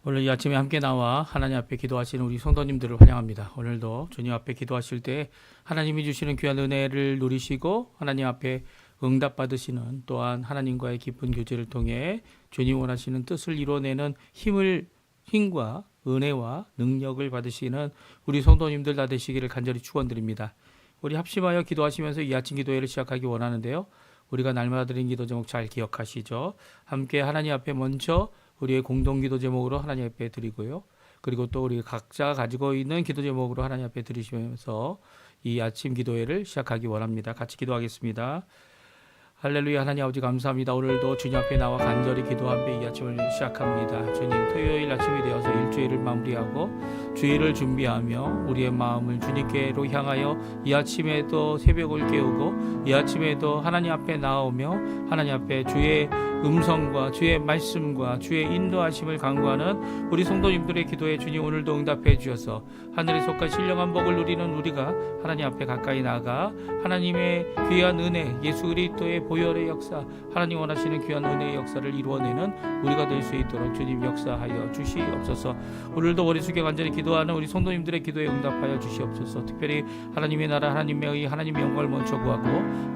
오늘 이 아침에 함께 나와 하나님 앞에 기도하시는 우리 성도님들을 환영합니다. 오늘도 주님 앞에 기도하실 때 하나님이 주시는 귀한 은혜를 누리시고 하나님 앞에 응답 받으시는, 또한 하나님과의 깊은 교제를 통해 주님 원하시는 뜻을 이루어내는 힘과 은혜와 능력을 받으시는 우리 성도님들 다 되시기를 간절히 축원드립니다. 우리 합심하여 기도하시면서 이 아침 기도회를 시작하기 원하는데요. 우리가 날마다 드린 기도 제목 잘 기억하시죠? 함께 하나님 앞에 먼저 우리의 공동 기도 제목으로 하나님 앞에 드리고요. 그리고 또 우리 각자 가지고 있는 기도 제목으로 하나님 앞에 드리시면서 이 아침 기도회를 시작하기 원합니다. 같이 기도하겠습니다. 할렐루야. 하나님 아버지 감사합니다. 오늘도 주님 앞에 나와 간절히 기도하며 이 아침을 시작합니다. 주님, 토요일 아침이 되어서 일주일을 마무리하고 주일을 준비하며 우리의 마음을 주님께로 향하여 이 아침에도 새벽을 깨우고 이 아침에도 하나님 앞에 나오며 하나님 앞에 주의 음성과 주의 말씀과 주의 인도하심을 간구하는 우리 성도님들의 기도에 주님 오늘도 응답해 주셔서 하늘에 속한 신령한 복을 누리는 우리가 하나님 앞에 가까이 나아가 하나님의 귀한 은혜, 예수 그리스도의 보혈의 역사, 하나님 원하시는 귀한 은혜의 역사를 이루어내는 우리가 될 수 있도록 주님 역사하여 주시옵소서. 오늘도 머리 숙여 간절히 기도하는 우리 성도님들의 기도에 응답하여 주시옵소서. 특별히 하나님의 나라, 하나님의 의, 하나님의 영광을 먼저 구하고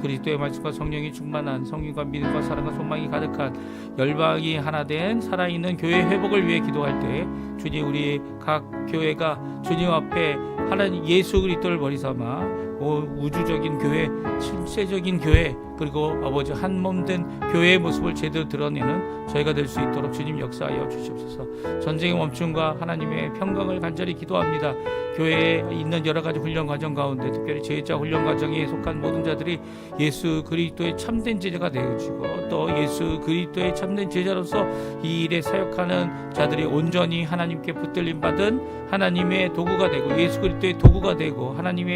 그리스도의 말씀과 성령이 충만한 성령과 믿음과 사랑과 소망이 가득한 열방이 하나 된 살아있는 교회 회복을 위해 기도할 때 주님, 우리 각 교회가 주님 앞에 하나님 예수 그리스도를 버리삼아 우주적인 교회, 실제적인 교회, 그리고 아버지 한 몸 된 교회의 모습을 제대로 드러내는 저희가 될 수 있도록 주님 역사하여 주시옵소서. 전쟁의 멈춤과 하나님의 평강을 간절히 기도합니다. 교회에 있는 여러 가지 훈련 과정 가운데 특별히 제자 훈련 과정에 속한 모든 자들이 예수 그리스도의 참된 제자가 되어지고 또 예수 그리스도의 참된 제자로서 이 일에 사역하는 자들이 온전히 하나님께 붙들림 받은 하나님의 도구가 되고 예수 그리스도의 도구가 되고 하나님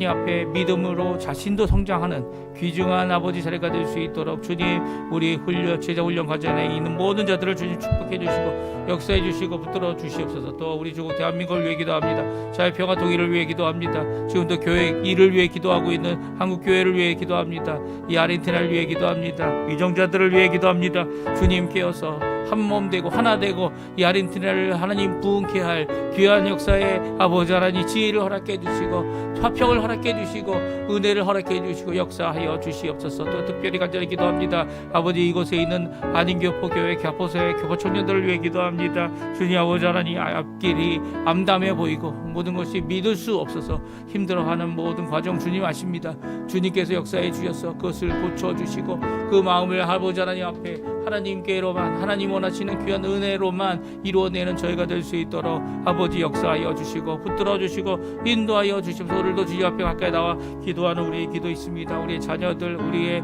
앞에 믿음으로 자신도 성장하는 귀중한 아버지 자리가 될 수 있도록 주님, 우리 제자 훈련 과정에 있는 모든 자들을 주님 축복해 주시고 역사해 주시고 붙들어 주시옵소서. 또 우리 주국 대한민국을 위해 기도합니다. 자유평화 통일을 위해 기도합니다. 지금도 교회 일을 위해 기도하고 있는 한국 교회를 위해 기도합니다. 이 아르헨티나를 위해 기도합니다. 위정자들을 위해 기도합니다. 주님 깨어서 한 몸 되고 하나 되고 이 아르헨티나를 하나님 부흥케 할 귀한 역사에 아버지 하나님 지혜를 허락해 주시고 화평을 허락해 주시고 은혜를 허락해 주시고 역사하여 주시옵소서. 또 특별히 간절히 기도합니다. 아버지, 이곳에 있는 한인교포교회 교포소의 교포청년들을 위해 기도합니다. 주님 아버지 하나님, 앞길이 암담해 보이고 모든 것이 믿을 수 없어서 힘들어하는 모든 과정 주님 아십니다. 주님께서 역사해 주셔서 그것을 고쳐주시고 그 마음을 아버지 하나님 앞에 하나님께로만, 하나님 원하시는 귀한 은혜로만 이루어내는 저희가 될 수 있도록 아버지 역사하여 주시고 붙들어 주시고 인도하여 주시옵소서. 오늘도 주님 앞에 가까이 나와 기도하는 우리의 기도 있습니다. 우리의 자녀들, 우리의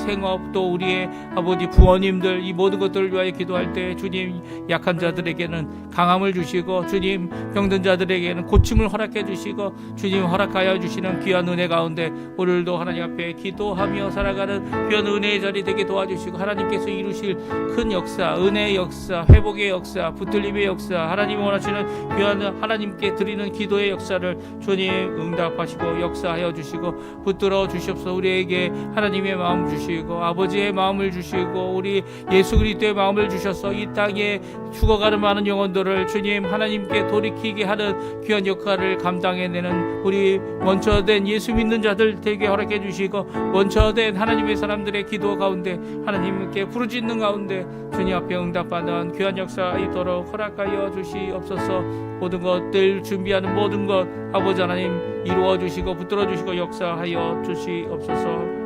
생업, 또 우리의 아버지 부모님들, 이 모든 것들을 위하여 기도할 때 주님, 약한 자들에게는 강함을 주시고 주님, 병든 자들에게는 고침을 허락해 주시고 주님 허락하여 주시는 귀한 은혜 가운데 오늘도 하나님 앞에 기도하며 살아가는 귀한 은혜의 자리 되게 도와주시고 하나님께서 이루실 큰 역사, 은혜의 역사, 회복의 역사, 붙들림의 역사, 하나님이 원하시는 귀한 하나님께 드리는 기도의 역사를 주님 응답하시고 역사하여 주시고 붙들어 주시옵소서. 우리에게 하나님의 마음 주시고 아버지의 마음을 주시고 우리 예수 그리스도의 마음을 주셔서 이 땅에 죽어가는 많은 영혼들을 주님 하나님께 돌이키게 하는 귀한 역할을 감당해내는 우리 원처된 예수 믿는 자들 되게 허락해 주시고 원처된 하나님의 사람들의 기도 가운데 하나님께 부르짖는 가운데 주님 앞에 응답받는 귀한 역사 있도록 허락하여 주시옵소서. 모든 것들 준비하는 모든 것 아버지 하나님 이루어 주시고 붙들어 주시고 역사하여 주시옵소서.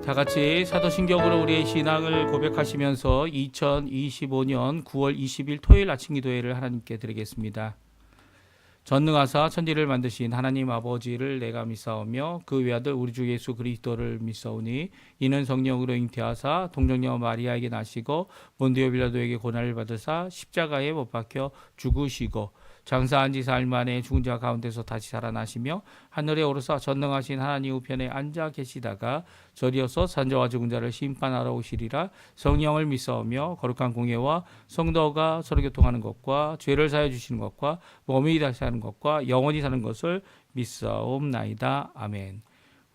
다 같이 사도신경으로 우리의 신앙을 고백하시면서 2025년 9월 20일 토요일 아침 기도회를 하나님께 드리겠습니다. 전능하사 천지를 만드신 하나님 아버지를 내가 믿사오며 그 외아들 우리 주 예수 그리스도를 믿사오니 이는 성령으로 잉태하사 동정녀 마리아에게 나시고 본디오 빌라도에게 고난을 받으사 십자가에 못 박혀 죽으시고 장사한 지 사흘 만에 죽은 자 가운데서 다시 살아나시며 하늘에 오르사 전능하신 하나님 우편에 앉아 계시다가 저리어서 산자와 죽은 자를 심판하러 오시리라. 성령을 믿사오며 거룩한 공예와 성도가 서로 교통하는 것과 죄를 사하여 주시는 것과 몸이 다시 사는 것과 영원히 사는 것을 믿사옵나이다. 아멘.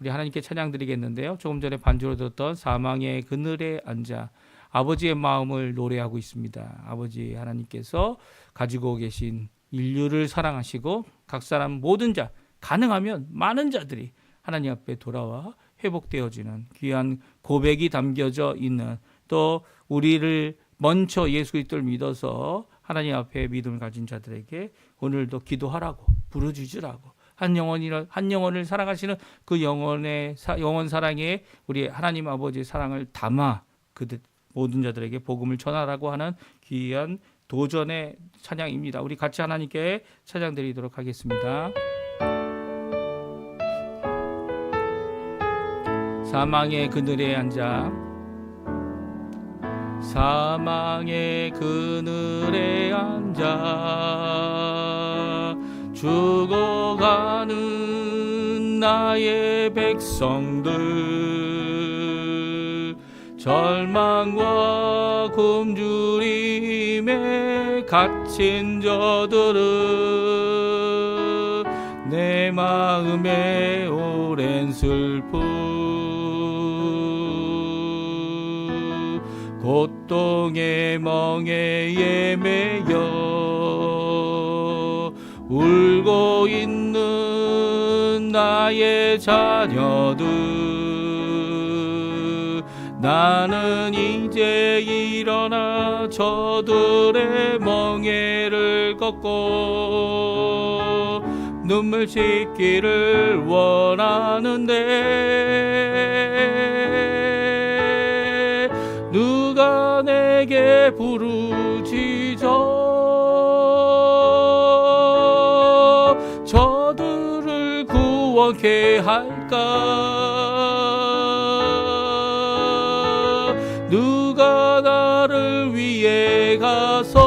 우리 하나님께 찬양 드리겠는데요. 조금 전에 반주로 들었던 사망의 그늘에 앉아 아버지의 마음을 노래하고 있습니다. 아버지 하나님께서 가지고 계신 인류를 사랑하시고 각 사람 모든 자, 가능하면 많은 자들이 하나님 앞에 돌아와 회복되어지는 귀한 고백이 담겨져 있는, 또 우리를 먼저 예수 그리스도를 믿어서 하나님 앞에 믿음을 가진 자들에게 오늘도 기도하라고 부르짖으라고 한 영혼을 사랑하시는 그 영원 사랑에 우리 하나님 아버지의 사랑을 담아 그들 모든 자들에게 복음을 전하라고 하는 귀한 도전의 찬양입니다. 우리 같이 하나님께 찬양 드리도록 하겠습니다. 사망의 그늘에 앉아 사망의 그늘에 앉아 죽어가는 나의 백성들, 절망과 굶주림에 갇힌 저들은 내 마음에 오랜 슬픔, 고통의 멍에에 매여 울고 있는 나의 자녀들, 나는 이제 일어나 저들의 멍에를 꺾고 눈물 씻기를 원하는데 누가 내게 부르짖어 저들을 구원케 할까? 누가 나를 위해 가서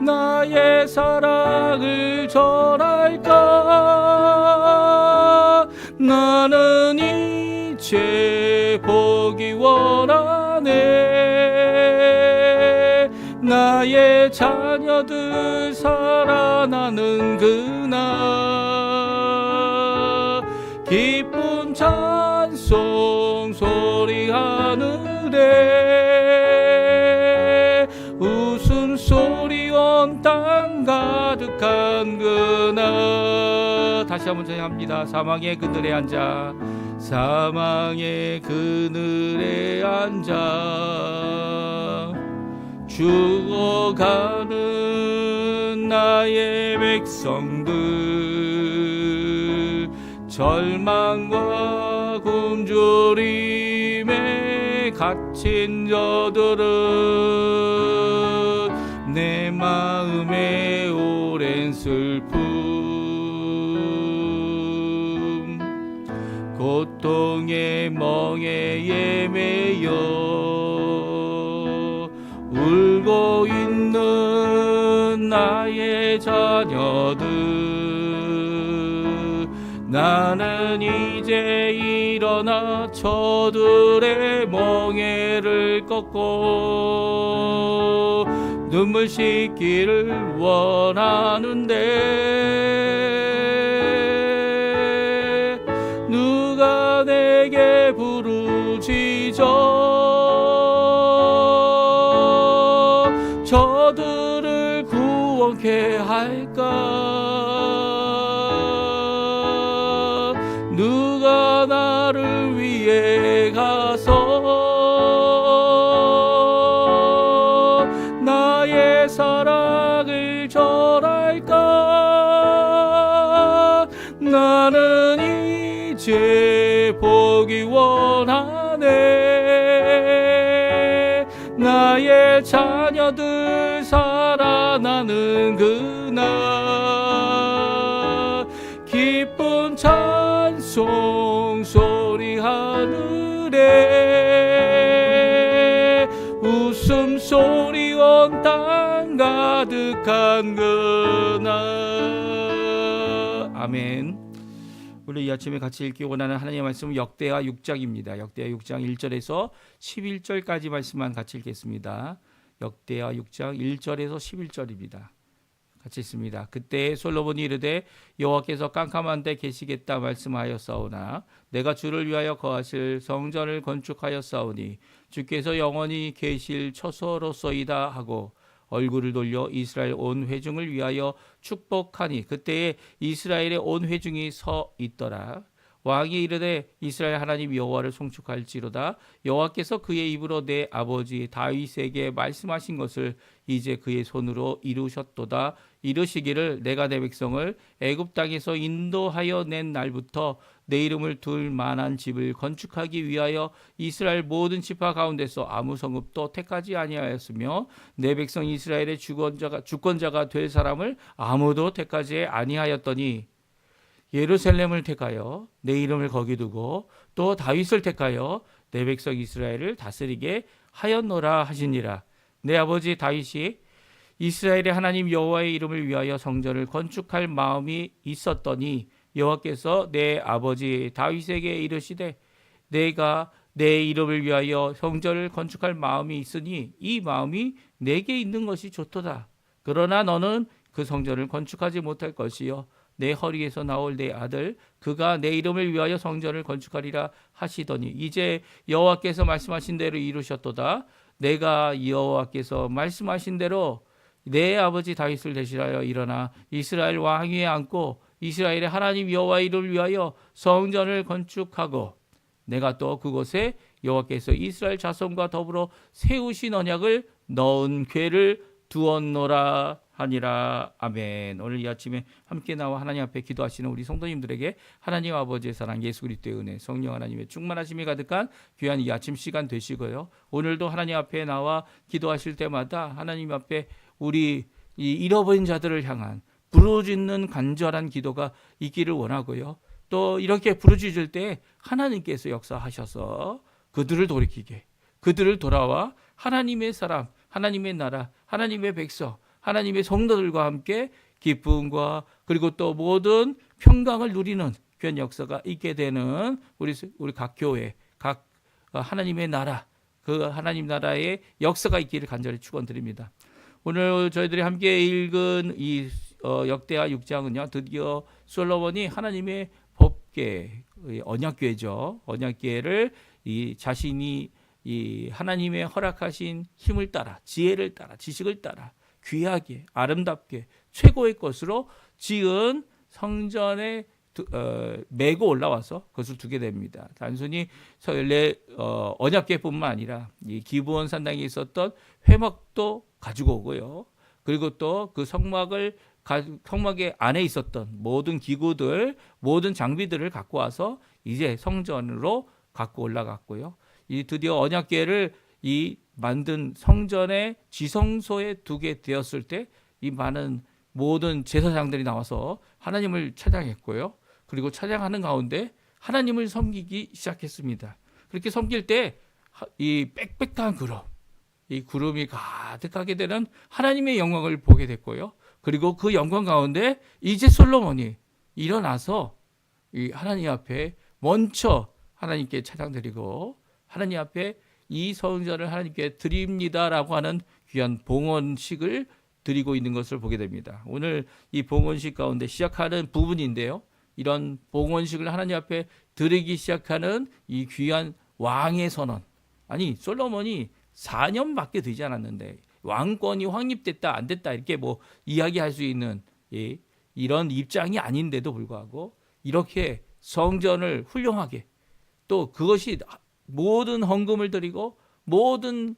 나의 사랑을 전할까? 나는 이제 보기 원하네. 나의 자녀들 살아나는 그날 기쁜 찬송 소리 하늘에 웃음소리 온 땅 가득한 그날. 다시 한번 찬양합니다. 사망의 그늘에 앉아 사망의 그늘에 앉아 죽어가는 나의 백성들, 절망과 굶주림에 갇힌 저들은 내 마음에 오랜 슬픔, 고통의 멍에에 매여 울고 있는 나의 자녀들, 나는 이제 일어나 저들의 멍에를 꺾고 눈물 씻기를 원하는데 누가 내게 부르짖어 저들을 구원케 할까? 누가 나를 위해 가서 나의 사랑을 전할까? 나는 이제 보기 원하네. 나의 자녀들 살아나는 그날 기쁜 찬송 소리 하늘에 웃음소리 온 땅 가득한 그날. 아멘. 우리 이 아침에 같이 읽기 원하는 하나님의 말씀은 역대하 6장입니다. 역대하 6장 1절에서 11절까지 말씀만 같이 읽겠습니다. 역대하 6장 1절에서 11절입니다. 같이 있습니다. 그때 솔로몬이 이르되 여호와께서 깜깜한 데 계시겠다 말씀하였사오나 내가 주를 위하여 거하실 성전을 건축하였사오니 주께서 영원히 계실 처소로소이다 하고 얼굴을 돌려 이스라엘 온 회중을 위하여 축복하니 그때에 이스라엘의 온 회중이 서 있더라. 왕이 이르되 이스라엘 하나님 여호와를 송축할지로다. 여호와께서 그의 입으로 내 아버지 다윗에게 말씀하신 것을 이제 그의 손으로 이루셨도다. 이르시기를 내가 내 백성을 애굽 땅에서 인도하여 낸 날부터 내 이름을 둘 만한 집을 건축하기 위하여 이스라엘 모든 지파 가운데서 아무 성읍도 택하지 아니하였으며 내 백성 이스라엘의 주권자가 될 사람을 아무도 택하지 아니하였더니 예루살렘을 택하여 내 이름을 거기 두고 또 다윗을 택하여 내 백성 이스라엘을 다스리게 하였노라 하시니라. 내 아버지 다윗이 이스라엘의 하나님 여호와의 이름을 위하여 성전을 건축할 마음이 있었더니 여호와께서 내 아버지 다윗에게 이르시되 내가 내 이름을 위하여 성전을 건축할 마음이 있으니 이 마음이 내게 있는 것이 좋도다. 그러나 너는 그 성전을 건축하지 못할 것이요 내 허리에서 나올 내 아들 그가 내 이름을 위하여 성전을 건축하리라 하시더니 이제 여호와께서 말씀하신 대로 이루셨도다. 내가 여호와께서 말씀하신 대로 내 아버지 다윗을 대신하여 일어나 이스라엘 왕위에 앉고 이스라엘의 하나님 여호와의 이름을 위하여 성전을 건축하고 내가 또 그곳에 여호와께서 이스라엘 자손과 더불어 세우신 언약을 넣은 궤를 두었노라 하니라. 아멘. 오늘 이 아침에 함께 나와 하나님 앞에 기도하시는 우리 성도님들에게 하나님 아버지의 사랑, 예수 그리스도의 은혜, 성령 하나님의 충만하심이 가득한 귀한 이 아침 시간 되시고요. 오늘도 하나님 앞에 나와 기도하실 때마다 하나님 앞에 우리 이 잃어버린 자들을 향한 부르짖는 간절한 기도가 있기를 원하고요. 또 이렇게 부르짖을 때 하나님께서 역사하셔서 그들을 돌이키게, 그들을 돌아와 하나님의 사람, 하나님의 나라, 하나님의 백성, 하나님의 성도들과 함께 기쁨과 그리고 또 모든 평강을 누리는 귀한 역사가 있게 되는 우리 각 교회, 각 하나님의 나라, 그 하나님 나라의 역사가 있기를 간절히 축원드립니다. 오늘 저희들이 함께 읽은 이 역대하 6장은요, 드디어 솔로몬이 하나님의 법궤, 언약궤죠. 언약궤를 이 자신이 이 하나님의 허락하신 힘을 따라, 지혜를 따라, 지식을 따라 귀하게, 아름답게, 최고의 것으로 지은 성전에 메고 올라와서 그것을 두게 됩니다. 단순히 언약궤뿐만 아니라 이 기브온 산당에 있었던 회막도 가지고 오고요. 그리고 또 그 성막의 안에 있었던 모든 기구들, 모든 장비들을 갖고 와서 이제 성전으로 갖고 올라갔고요. 이 드디어 언약궤를 이 만든 성전의 지성소에 두게 되었을 때 이 많은 모든 제사장들이 나와서 하나님을 찬양했고요. 그리고 찬양하는 가운데 하나님을 섬기기 시작했습니다. 그렇게 섬길 때 이 빽빽한 구름, 이 구름이 가득하게 되는 하나님의 영광을 보게 됐고요. 그리고 그 영광 가운데 이제 솔로몬이 일어나서 이 하나님 앞에 먼저 하나님께 찬양드리고 하나님 앞에 이 성전을 하나님께 드립니다라고 하는 귀한 봉헌식을 드리고 있는 것을 보게 됩니다. 오늘 이 봉헌식 가운데 시작하는 부분인데요. 이런 봉헌식을 하나님 앞에 드리기 시작하는 이 귀한 왕의 선언. 아니 솔로몬이 4년밖에 되지 않았는데 왕권이 확립됐다 안 됐다 이렇게 뭐 이야기할 수 있는 이런 입장이 아닌데도 불구하고 이렇게 성전을 훌륭하게 또 그것이 모든 헌금을 드리고 모든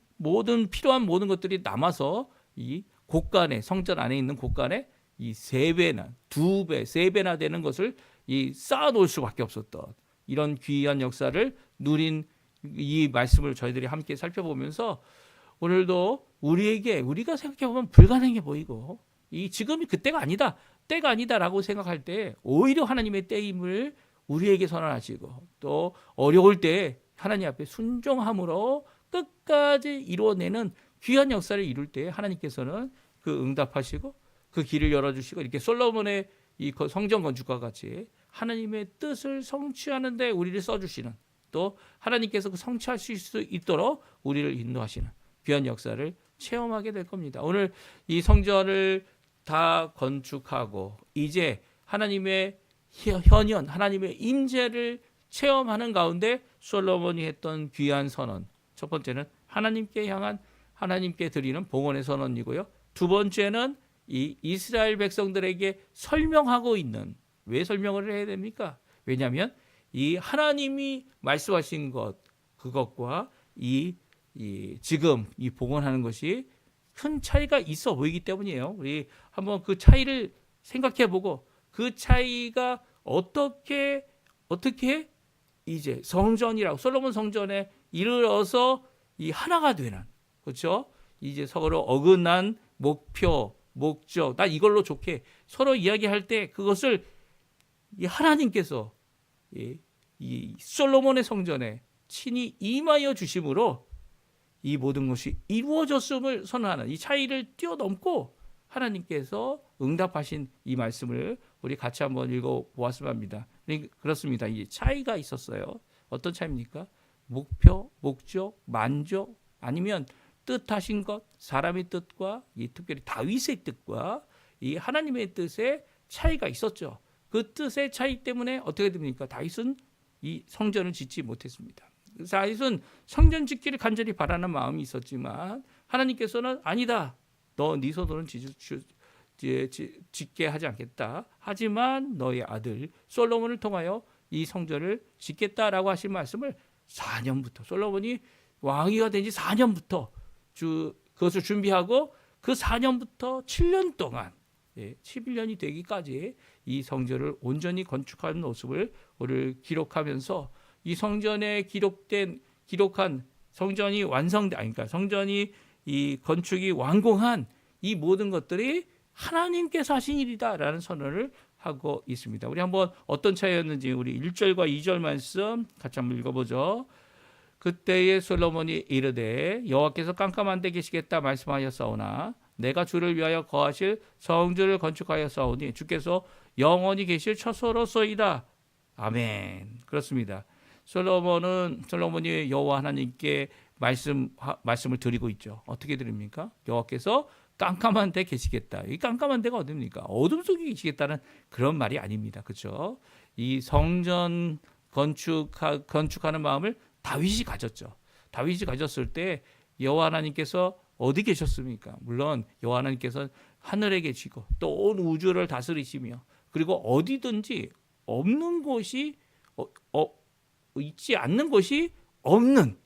필요한 모든 것들이 남아서 이 곳간에 성전 안에 있는 곳간에 이 3배나 2배, 3배나 되는 것을 이 쌓아놓을 수밖에 없었던 이런 귀한 역사를 누린 이 말씀을 저희들이 함께 살펴보면서 오늘도 우리가 생각해보면 불가능해 보이고 이 지금이 그때가 아니다, 때가 아니다라고 생각할 때 오히려 하나님의 때임을 우리에게 선언하시고 또 어려울 때 하나님 앞에 순종함으로 끝까지 이루어내는 귀한 역사를 이룰 때 하나님께서는 그 응답하시고 그 길을 열어주시고 이렇게 솔로몬의 이 성전 건축과 같이 하나님의 뜻을 성취하는 데 우리를 써주시는 또 하나님께서 그 성취하실 수 있도록 우리를 인도하시는 귀한 역사를 체험하게 될 겁니다. 오늘 이 성전을 다 건축하고 이제 하나님의 현현, 하나님의 임재를 체험하는 가운데 솔로몬이 했던 귀한 선언. 첫 번째는 하나님께 향한 하나님께 드리는 봉헌의 선언이고요. 두 번째는 이 이스라엘 백성들에게 설명하고 있는, 왜 설명을 해야 됩니까? 왜냐하면 이 하나님이 말씀하신 것, 그것과 이 지금 이 봉헌하는 것이 큰 차이가 있어 보이기 때문이에요. 우리 한번 그 차이를 생각해보고 그 차이가 어떻게 이제 성전이라고 솔로몬 성전에 이르러서 이 하나가 되는, 그렇죠? 이제 서로 어긋난 목표, 목적, 나 이걸로 좋게 서로 이야기할 때 그것을 이 하나님께서 이 솔로몬의 성전에 친히 임하여 주심으로 이 모든 것이 이루어졌음을 선언하는 이 차이를 뛰어넘고 하나님께서 응답하신 이 말씀을 우리 같이 한번 읽어보았으면 합니다. 그렇습니다. 이 차이가 있었어요. 어떤 차이입니까? 목표, 목적, 만족, 아니면 뜻하신 것, 사람의 뜻과 이 특별히 다윗의 뜻과 이 하나님의 뜻의 차이가 있었죠. 그 뜻의 차이 때문에 어떻게 됩니까? 다윗은 이 성전을 짓지 못했습니다. 다윗은 성전 짓기를 간절히 바라는 마음이 있었지만 하나님께서는 아니다. 너 네 손으로는 짓게 하지 않겠다. 하지만 너의 아들 솔로몬을 통하여 이 성전을 짓겠다라고 하신 말씀을 4년부터 솔로몬이 왕이가 된 지 4년부터 그것을 준비하고 그 4년부터 7년 동안 11년이 되기까지 이 성전을 온전히 건축하는 모습을 오늘 기록하면서 이 성전에 기록한 성전이 그러니까 성전이 이 건축이 완공한 이 모든 것들이 하나님께서 하신 일이다라는 선언을 하고 있습니다. 우리 한번 어떤 차이였는지 우리 1절과 2절 말씀 같이 한번 읽어보죠. 그때에 솔로몬이 이르되 여호와께서 깜깜한 데 계시겠다 말씀하였사오나 내가 주를 위하여 거하실 성전을 건축하였사오니 주께서 영원히 계실 처소로소이다. 아멘. 그렇습니다. 솔로몬이 여호와 하나님께 말씀을 드리고 있죠. 어떻게 드립니까? 여호와께서 깜깜한 데 계시겠다. 이 깜깜한 데가 어딥니까? 어둠 속에 계시겠다는 그런 말이 아닙니다. 그렇죠? 이 성전 건축하는 마음을 다윗이 가졌죠. 다윗이 가졌을 때 여호와 하나님께서 어디 계셨습니까? 물론 여호와 하나님께서 하늘에 계시고 또 온 우주를 다스리시며 그리고 어디든지 없는 곳이 있지 않는 곳이 없는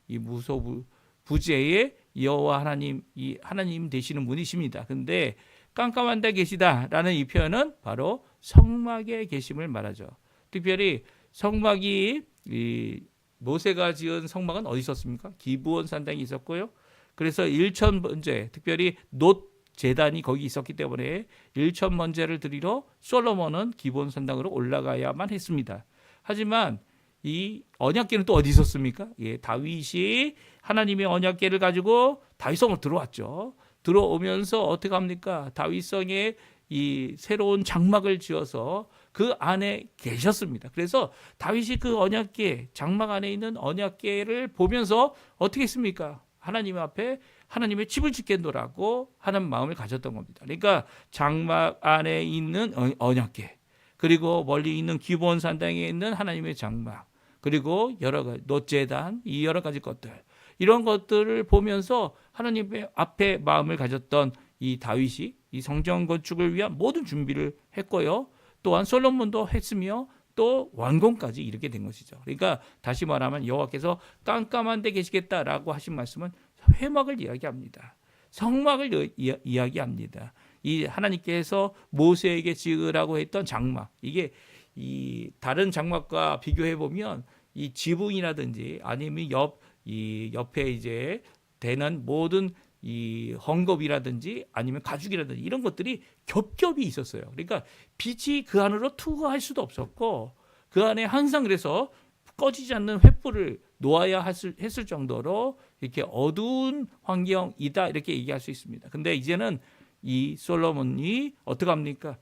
이 무소부재의 여호와 하나님, 이 하나님 되시는 분이십니다. 근데 깜깜한 데 계시다라는 이 표현은 바로 성막에 계심을 말하죠. 특별히 성막이 이 모세가 지은 성막은 어디 있었습니까? 기브온 산당이 있었고요. 그래서 1천 번제, 특별히 놋 제단이 거기 있었기 때문에 1천 번제를 드리러 솔로몬은 기브온 산당으로 올라가야만 했습니다. 하지만 이 언약궤는 또 어디 있었습니까? 다윗이 하나님의 언약궤를 가지고 다윗성으로 들어왔죠. 들어오면서 어떻게 합니까? 다윗성에 이 새로운 장막을 지어서 그 안에 계셨습니다. 그래서 다윗이 그 언약궤, 장막 안에 있는 언약궤를 보면서 어떻게 했습니까? 하나님 앞에 하나님의 집을 짓겠노라고 하는 마음을 가졌던 겁니다. 그러니까 장막 안에 있는 언약궤, 그리고 멀리 있는 기브온 산당에 있는 하나님의 장막, 그리고 여러 가지 놋제단, 이 여러 가지 것들, 이런 것들을 보면서 하나님 앞에 마음을 가졌던 이 다윗이 이 성전 건축을 위한 모든 준비를 했고요. 또한 솔로몬도 했으며 또 완공까지 이르게 된 것이죠. 그러니까 다시 말하면 여호와께서 깜깜한 데 계시겠다라고 하신 말씀은 회막을 이야기합니다. 성막을 이야기합니다. 이 하나님께서 모세에게 지으라고 했던 장막, 이게 이 다른 장막과 비교해 보면 이 지붕이라든지 아니면 옆에 이제 되는 모든 이 헝겊이라든지 아니면 가죽이라든지 이런 것들이 겹겹이 있었어요. 그러니까 빛이 그 안으로 투과할 수도 없었고 그 안에 항상 그래서 꺼지지 않는 횃불을 놓아야 했을 정도로 이렇게 어두운 환경이다 이렇게 얘기할 수 있습니다. 근데 이제는 이 솔로몬이 어떻게 합니까?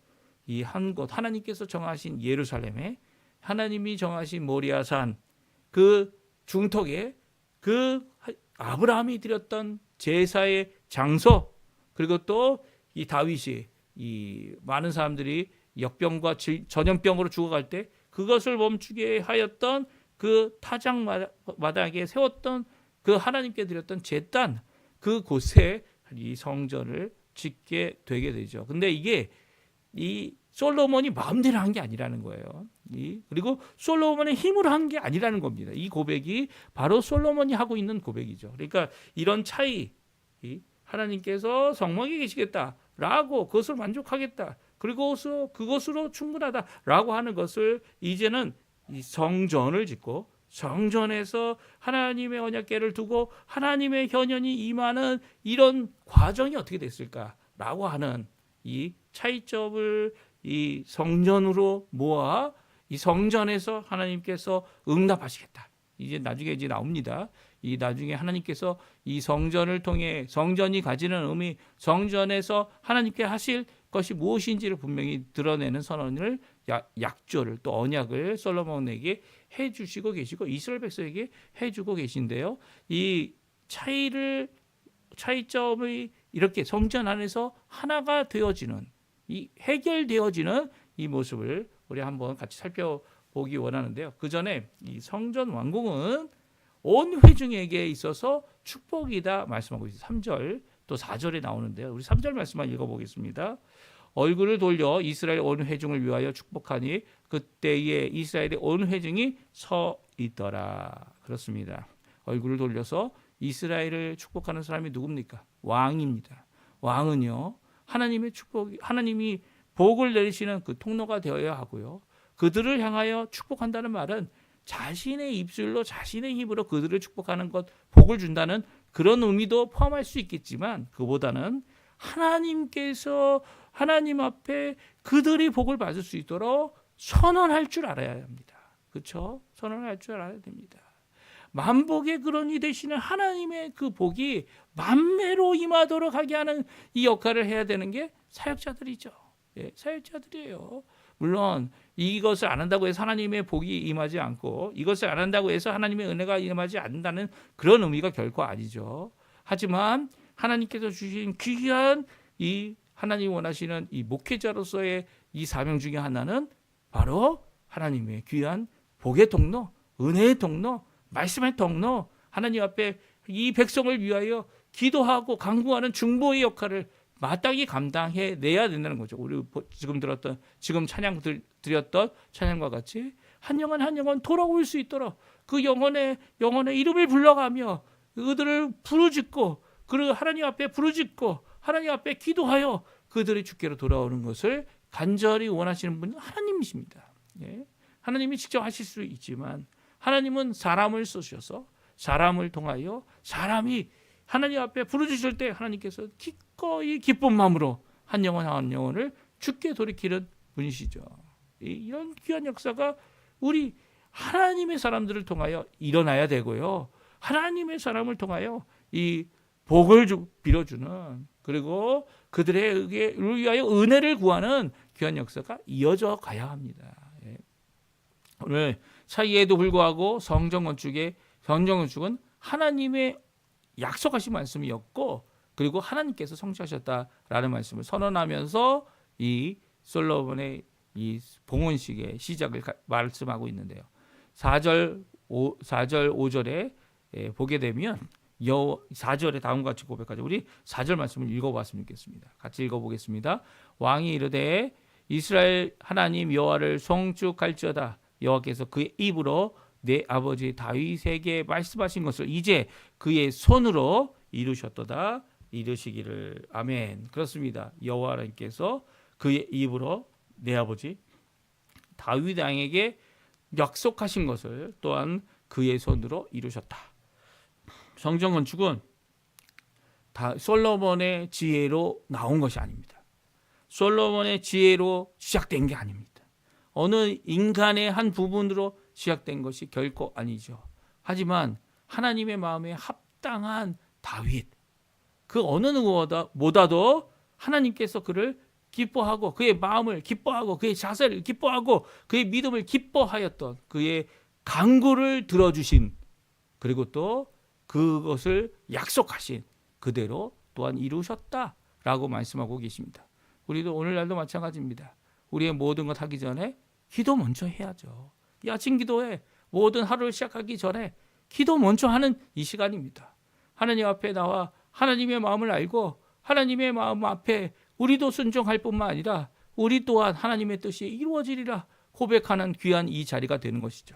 이 한 곳 하나님께서 정하신 예루살렘에 하나님이 정하신 모리아산 그 중턱에 그 아브라함이 드렸던 제사의 장소, 그리고 또 이 다윗이 이 많은 사람들이 역병과 전염병으로 죽어갈 때 그것을 멈추게 하였던 그 타작마당에 세웠던 그 하나님께 드렸던 제단 그곳에 이 성전을 짓게 되게 되죠. 근데 이게 이 솔로몬이 마음대로 한 게 아니라는 거예요. 그리고 솔로몬의 힘으로 한 게 아니라는 겁니다. 이 고백이 바로 솔로몬이 하고 있는 고백이죠. 그러니까 이런 차이, 하나님께서 성막에 계시겠다라고 그것을 만족하겠다. 그리고 그것으로 충분하다라고 하는 것을 이제는 이 성전을 짓고 성전에서 하나님의 언약궤를 두고 하나님의 현현이 임하는 이런 과정이 어떻게 됐을까라고 하는 이 차이점을 이 성전으로 모아 이 성전에서 하나님께서 응답하시겠다. 이제 나중에 이제 나옵니다. 이 나중에 하나님께서 이 성전을 통해 성전이 가지는 의미, 성전에서 하나님께 하실 것이 무엇인지를 분명히 드러내는 선언을 약조를 또 언약을 솔로몬에게 해주시고 계시고 이스라엘 백성에게 해주고 계신데요. 이 차이점이 이렇게 성전 안에서 하나가 되어지는 이 해결되어지는 이 모습을 우리 한번 같이 살펴보기 원하는데요. 그 전에 이 성전 완공은 온 회중에게 있어서 축복이다 말씀하고 있어요. 3절 또 4절에 나오는데요. 우리 3절 말씀만 읽어보겠습니다. 얼굴을 돌려 이스라엘 온 회중을 위하여 축복하니 그때에 이스라엘의 온 회중이 서 있더라. 그렇습니다. 얼굴을 돌려서 이스라엘을 축복하는 사람이 누굽니까? 왕입니다. 왕은요, 하나님의 축복, 하나님이 복을 내리시는 그 통로가 되어야 하고요. 그들을 향하여 축복한다는 말은 자신의 입술로 자신의 힘으로 그들을 축복하는 것, 복을 준다는 그런 의미도 포함할 수 있겠지만 그보다는 하나님께서 하나님 앞에 그들이 복을 받을 수 있도록 선언할 줄 알아야 합니다. 그렇죠? 선언할 줄 알아야 됩니다. 만복의 근원이 되시는 하나님의 그 복이 만매로 임하도록 하게 하는 이 역할을 해야 되는 게 사역자들이죠. 예, 사역자들이에요. 물론 이것을 안 한다고 해서 하나님의 복이 임하지 않고 이것을 안 한다고 해서 하나님의 은혜가 임하지 않는다는 그런 의미가 결코 아니죠. 하지만 하나님께서 주신 귀한 이 하나님이 원하시는 이 목회자로서의 이 사명 중에 하나는 바로 하나님의 귀한 복의 통로, 은혜의 통로, 말씀의 통로, 하나님 앞에 이 백성을 위하여 기도하고 간구하는 중보의 역할을 마땅히 감당해 내야 된다는 거죠. 우리 지금 찬양 드렸던 찬양과 같이 한 영혼 돌아올 수 있도록 그 영혼의 이름을 불러가며 그들을 부르짖고 그리고 하나님 앞에 부르짖고 하나님 앞에 기도하여 그들이 주께로 돌아오는 것을 간절히 원하시는 분은 하나님이십니다. 예. 하나님이 직접 하실 수 있지만 하나님은 사람을 쓰셔서 사람을 통하여 사람이 하나님 앞에 부르짖을 때 하나님께서 기꺼이 기쁜 마음으로 한 영혼을 주께 돌이키는 분이시죠. 이런 귀한 역사가 우리 하나님의 사람들을 통하여 일어나야 되고요. 하나님의 사람을 통하여 이 복을 빌어주는 그리고 그들에게 위하여 은혜를 구하는 귀한 역사가 이어져 가야 합니다. 예. 오늘 차이에도 불구하고 성전 건축은 하나님의 약속하신 말씀이었고 그리고 하나님께서 성취하셨다라는 말씀을 선언하면서 이 솔로몬의 이 봉헌식의 시작을 말씀하고 있는데요. 4절 5절에 보게 되면 4절에 다음과 같이 고백하죠. 우리 4절 말씀을 읽어봤으면 좋겠습니다. 같이 읽어보겠습니다. 왕이 이르되 이스라엘 하나님 여호와를 송축할지어다. 여호와께서 그의 입으로 내 아버지 다윗에게 말씀하신 것을 이제 그의 손으로 이루셨도다. 이루시기를. 아멘. 그렇습니다. 여호와께서 그의 입으로 내 아버지 다윗 왕에게 약속하신 것을 또한 그의 손으로 이루셨다. 성전 건축은 다 솔로몬의 지혜로 나온 것이 아닙니다. 솔로몬의 지혜로 시작된 게 아닙니다. 어느 인간의 한 부분으로 시작된 것이 결코 아니죠. 하지만 하나님의 마음에 합당한 다윗, 그 어느 누구보다도 하나님께서 그를 기뻐하고 그의 마음을 기뻐하고 그의 자세를 기뻐하고 그의 믿음을 기뻐하였던 그의 간구를 들어주신 그리고 또 그것을 약속하신 그대로 또한 이루셨다 라고 말씀하고 계십니다. 우리도 오늘날도 마찬가지입니다. 우리의 모든 것 하기 전에 기도 먼저 해야죠. 이 아침 기도에 모든 하루를 시작하기 전에 기도 먼저 하는 이 시간입니다. 하나님 앞에 나와 하나님의 마음을 알고 하나님의 마음 앞에 우리도 순종할 뿐만 아니라 우리 또한 하나님의 뜻이 이루어지리라 고백하는 귀한 이 자리가 되는 것이죠.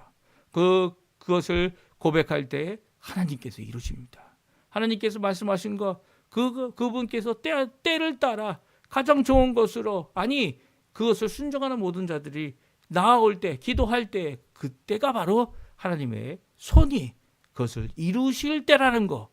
그것을 고백할 때 하나님께서 이루십니다. 하나님께서 말씀하신 것 그분께서 때를 따라 가장 좋은 것으로 그것을 순종하는 모든 자들이 나아올 때 기도할 때 그때가 바로 하나님의 손이 그것을 이루실 때라는 거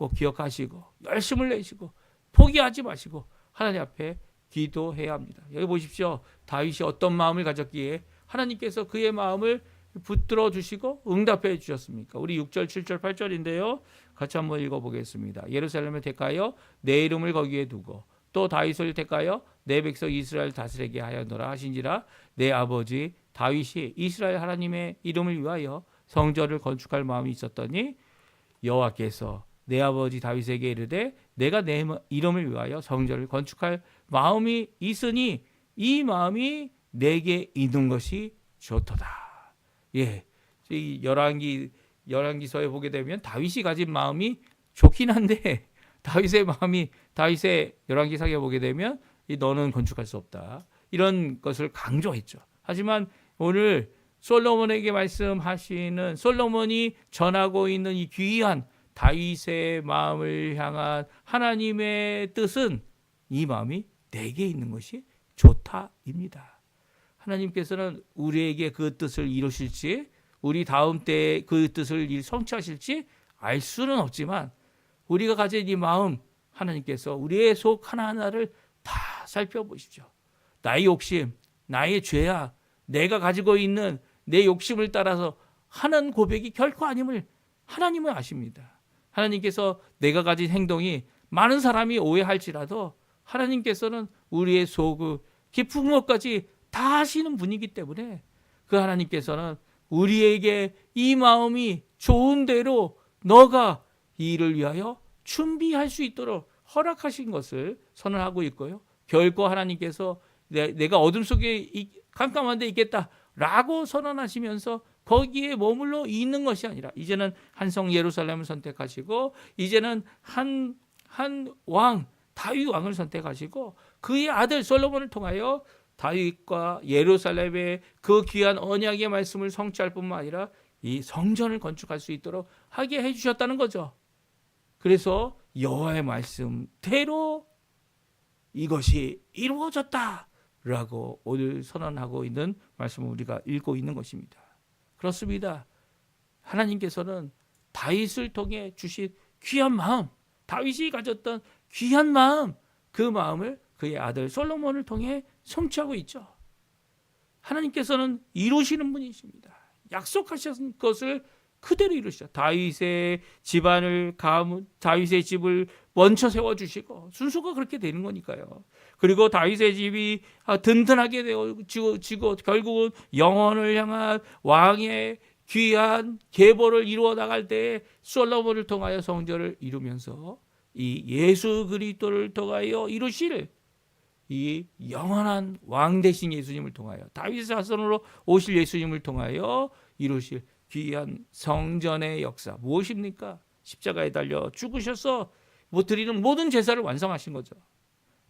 꼭 기억하시고 열심을 내시고 포기하지 마시고 하나님 앞에 기도해야 합니다. 여기 보십시오. 다윗이 어떤 마음을 가졌기에 하나님께서 그의 마음을 붙들어 주시고 응답해 주셨습니까? 우리 6절, 7절, 8절인데요. 같이 한번 읽어보겠습니다. 예루살렘을 택하여 내 이름을 거기에 두고 또 다윗을 택하여 내 백성 이스라엘 다스리게 하였노라 하신지라 내 아버지 다윗이 이스라엘 하나님의 이름을 위하여 성전을 건축할 마음이 있었더니 여호와께서 내 아버지 다윗에게 이르되 내가 내 이름을 위하여 성전을 건축할 마음이 있으니 이 마음이 내게 있는 것이 좋도다. 예, 이 열왕기서에 보게 되면 다윗이 가진 마음이 좋긴 한데 다윗의 열왕기상에 보게 되면 너는 건축할 수 없다. 이런 것을 강조했죠. 하지만 오늘 솔로몬에게 말씀하시는 솔로몬이 전하고 있는 이 귀한 다윗의 마음을 향한 하나님의 뜻은 이 마음이 내게 있는 것이 좋다입니다. 하나님께서는 우리에게 그 뜻을 이루실지 우리 다음 때에 그 뜻을 성취하실지 알 수는 없지만 우리가 가진 이 마음 하나님께서 우리의 속 하나하나를 다 살펴보십시오. 나의 욕심, 나의 죄야 내가 가지고 있는 내 욕심을 따라서 하는 고백이 결코 아님을 하나님은 아십니다. 하나님께서 내가 가진 행동이 많은 사람이 오해할지라도 하나님께서는 우리의 속의 깊은 것까지 다 아시는 분이기 때문에 그 하나님께서는 우리에게 이 마음이 좋은 대로 너가 이 일을 위하여 준비할 수 있도록 허락하신 것을 선언하고 있고요. 결코 하나님께서 내가 어둠 속에 깜깜한 데 있겠다라고 선언하시면서 거기에 머물러 있는 것이 아니라 이제는 한성 예루살렘을 선택하시고 이제는 한 왕 다윗 왕을 선택하시고 그의 아들 솔로몬을 통하여 다윗과 예루살렘의 그 귀한 언약의 말씀을 성취할 뿐만 아니라 이 성전을 건축할 수 있도록 하게 해주셨다는 거죠. 그래서 여호와의 말씀대로 이것이 이루어졌다라고 오늘 선언하고 있는 말씀을 우리가 읽고 있는 것입니다. 그렇습니다. 하나님께서는 다윗을 통해 주신 귀한 마음, 다윗이 가졌던 귀한 마음, 그 마음을 그의 아들 솔로몬을 통해 성취하고 있죠. 하나님께서는 이루시는 분이십니다. 약속하신 것을 그대로 이루시죠. 다윗의 집을 먼저 세워주시고 순서가 그렇게 되는 거니까요. 그리고 다윗의 집이 든든하게 되어지고 결국은 영원을 향한 왕의 귀한 계보를 이루어 나갈 때 솔로몬을 통하여 성전을 이루면서 이 예수 그리스도를 통하여 이루실 이 영원한 왕 되신 예수님을 통하여 다윗의 자손으로 오실 예수님을 통하여 이루실 귀한 성전의 역사 무엇입니까? 십자가에 달려 죽으셔서 드리는 모든 제사를 완성하신 거죠.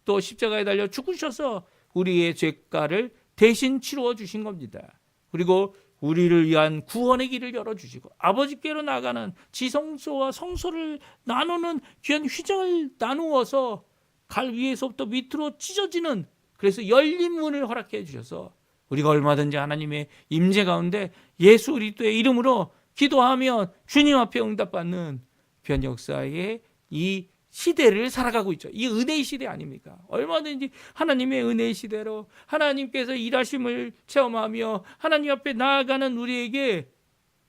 또 십자가에 달려 죽으셔서 우리의 죄가를 대신 치루어 주신 겁니다. 그리고 우리를 위한 구원의 길을 열어주시고 아버지께로 나가는 지성소와 성소를 나누는 귀한 휘장을 나누어서 갈 위에서부터 밑으로 찢어지는 그래서 열린 문을 허락해 주셔서 우리가 얼마든지 하나님의 임재 가운데 예수 그리스도의 이름으로 기도하면 주님 앞에 응답받는 귀한 역사의 이 시대를 살아가고 있죠. 이 은혜의 시대 아닙니까? 얼마든지 하나님의 은혜의 시대로 하나님께서 일하심을 체험하며 하나님 앞에 나아가는 우리에게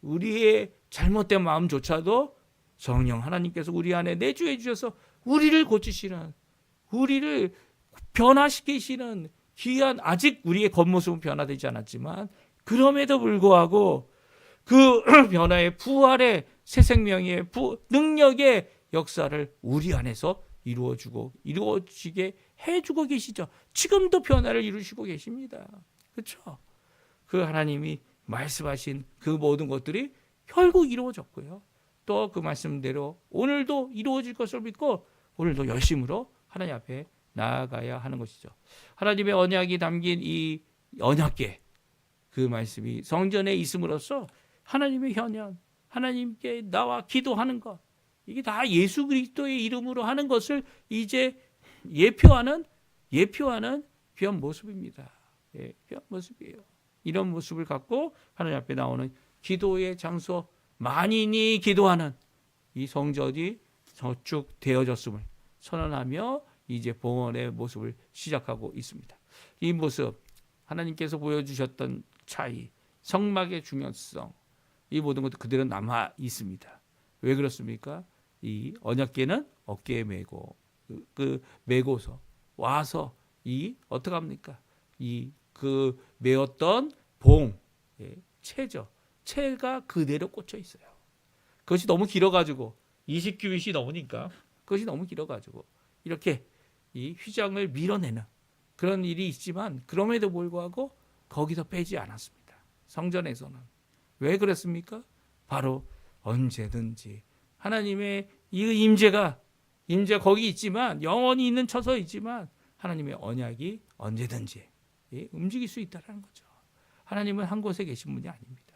우리의 잘못된 마음조차도 성령 하나님께서 우리 안에 내주해 주셔서 우리를 고치시는 우리를 변화시키시는 귀한 아직 우리의 겉모습은 변화되지 않았지만 그럼에도 불구하고 그 변화의 부활의 새 생명의 능력의 역사를 우리 안에서 이루어지게 해주고 계시죠. 지금도 변화를 이루시고 계십니다. 그렇죠? 그 하나님이 말씀하신 그 모든 것들이 결국 이루어졌고요. 또 그 말씀대로 오늘도 이루어질 것을 믿고 오늘도 열심으로 하나님 앞에 나아가야 하는 것이죠. 하나님의 언약이 담긴 이 언약궤, 그 말씀이 성전에 있음으로써 하나님의 현현, 하나님께 나와 기도하는 것, 이게 다 예수 그리스도의 이름으로 하는 것을 이제 예표하는 귀한 모습입니다. 예, 귀한 모습이에요. 이런 모습을 갖고 하나님 앞에 나오는 기도의 장소, 만인이 기도하는 이 성전이 저축 되어졌음을 선언하며 이제 봉헌의 모습을 시작하고 있습니다. 이 모습, 하나님께서 보여주셨던 차이, 성막의 중요성, 이 모든 것도 그대로 남아 있습니다. 왜 그렇습니까? 이 언약궤는 어깨에 메고 메고서 와서 이 어떻게 합니까? 이 그 메었던 봉, 채가 그대로 꽂혀 있어요. 그것이 너무 길어가지고 20규빗이 넘으니까 그것이 너무 길어가지고 이렇게 이 휘장을 밀어내는 그런 일이 있지만 그럼에도 불구하고 거기서 빼지 않았습니다. 성전에서는. 왜 그랬습니까? 바로 언제든지 하나님의 이 임재가 거기 있지만 영원히 있는 처소에 있지만 하나님의 언약이 언제든지 움직일 수 있다는 거죠. 하나님은 한 곳에 계신 분이 아닙니다.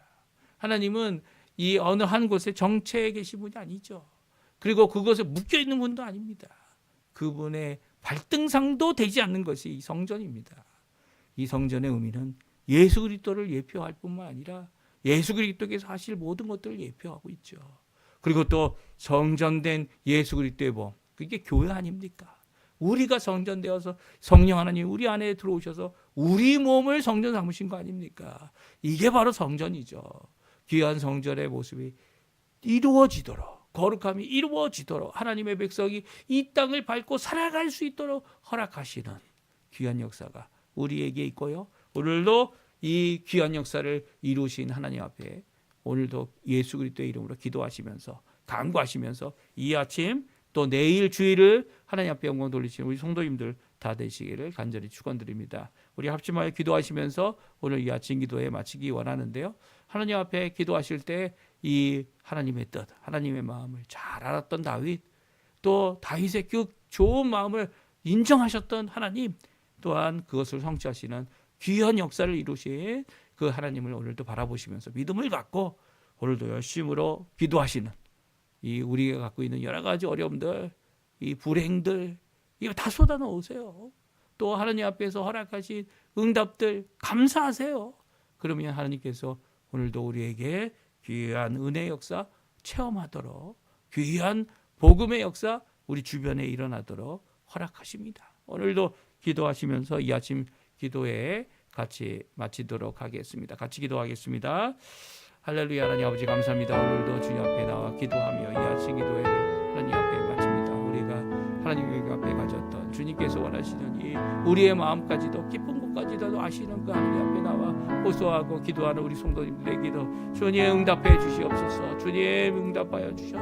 하나님은 이 어느 한 곳에 정체에 계신 분이 아니죠. 그리고 그것에 묶여 있는 분도 아닙니다. 그분의 발등상도 되지 않는 것이 이 성전입니다. 이 성전의 의미는 예수 그리스도를 예표할 뿐만 아니라 예수 그리스도께서 하실 모든 것들을 예표하고 있죠. 그리고 또 성전된 예수 그리스도의 몸, 그게 교회 아닙니까? 우리가 성전되어서 성령 하나님 우리 안에 들어오셔서 우리 몸을 성전 삼으신 거 아닙니까? 이게 바로 성전이죠. 귀한 성전의 모습이 이루어지도록, 거룩함이 이루어지도록 하나님의 백성이 이 땅을 밟고 살아갈 수 있도록 허락하시는 귀한 역사가 우리에게 있고요. 오늘도 이 귀한 역사를 이루신 하나님 앞에 오늘도 예수 그리스도의 이름으로 기도하시면서 간구하시면서 이 아침 또 내일 주일을 하나님 앞에 영광 돌리시는 우리 성도님들 다 되시기를 간절히 축원드립니다. 우리 합심하여 기도하시면서 오늘 이 아침 기도에 마치기 원하는데요. 하나님 앞에 기도하실 때 이 하나님의 뜻, 하나님의 마음을 잘 알았던 다윗, 또 다윗의 그 좋은 마음을 인정하셨던 하나님, 또한 그것을 성취하시는 귀한 역사를 이루신 그 하나님을 오늘도 바라보시면서 믿음을 갖고 오늘도 열심으로 기도하시는 이 우리가 갖고 있는 여러 가지 어려움들, 이 불행들, 이거 다 쏟아 놓으세요. 또 하나님 앞에서 허락하신 응답들 감사하세요. 그러면 하나님께서 오늘도 우리에게 귀한 은혜의 역사 체험하도록, 귀한 복음의 역사 우리 주변에 일어나도록 허락하십니다. 오늘도 기도하시면서 이 아침 기도에 같이 마치도록 하겠습니다. 같이 기도하겠습니다. 할렐루야. 하나님 아버지 감사합니다. 오늘도 주님 앞에 나와 기도하며 이 아침 기도회를 하나님 앞에 마칩니다. 우리가 하나님 앞에 가졌던 주님께서 원하시는 이 우리의 마음까지도 깊은 곳까지도 아시는 그 하나님 앞에 나와 호소하고 기도하는 우리 성도님들의 기도 주님 응답해 주시옵소서. 주님 응답하여 주셔서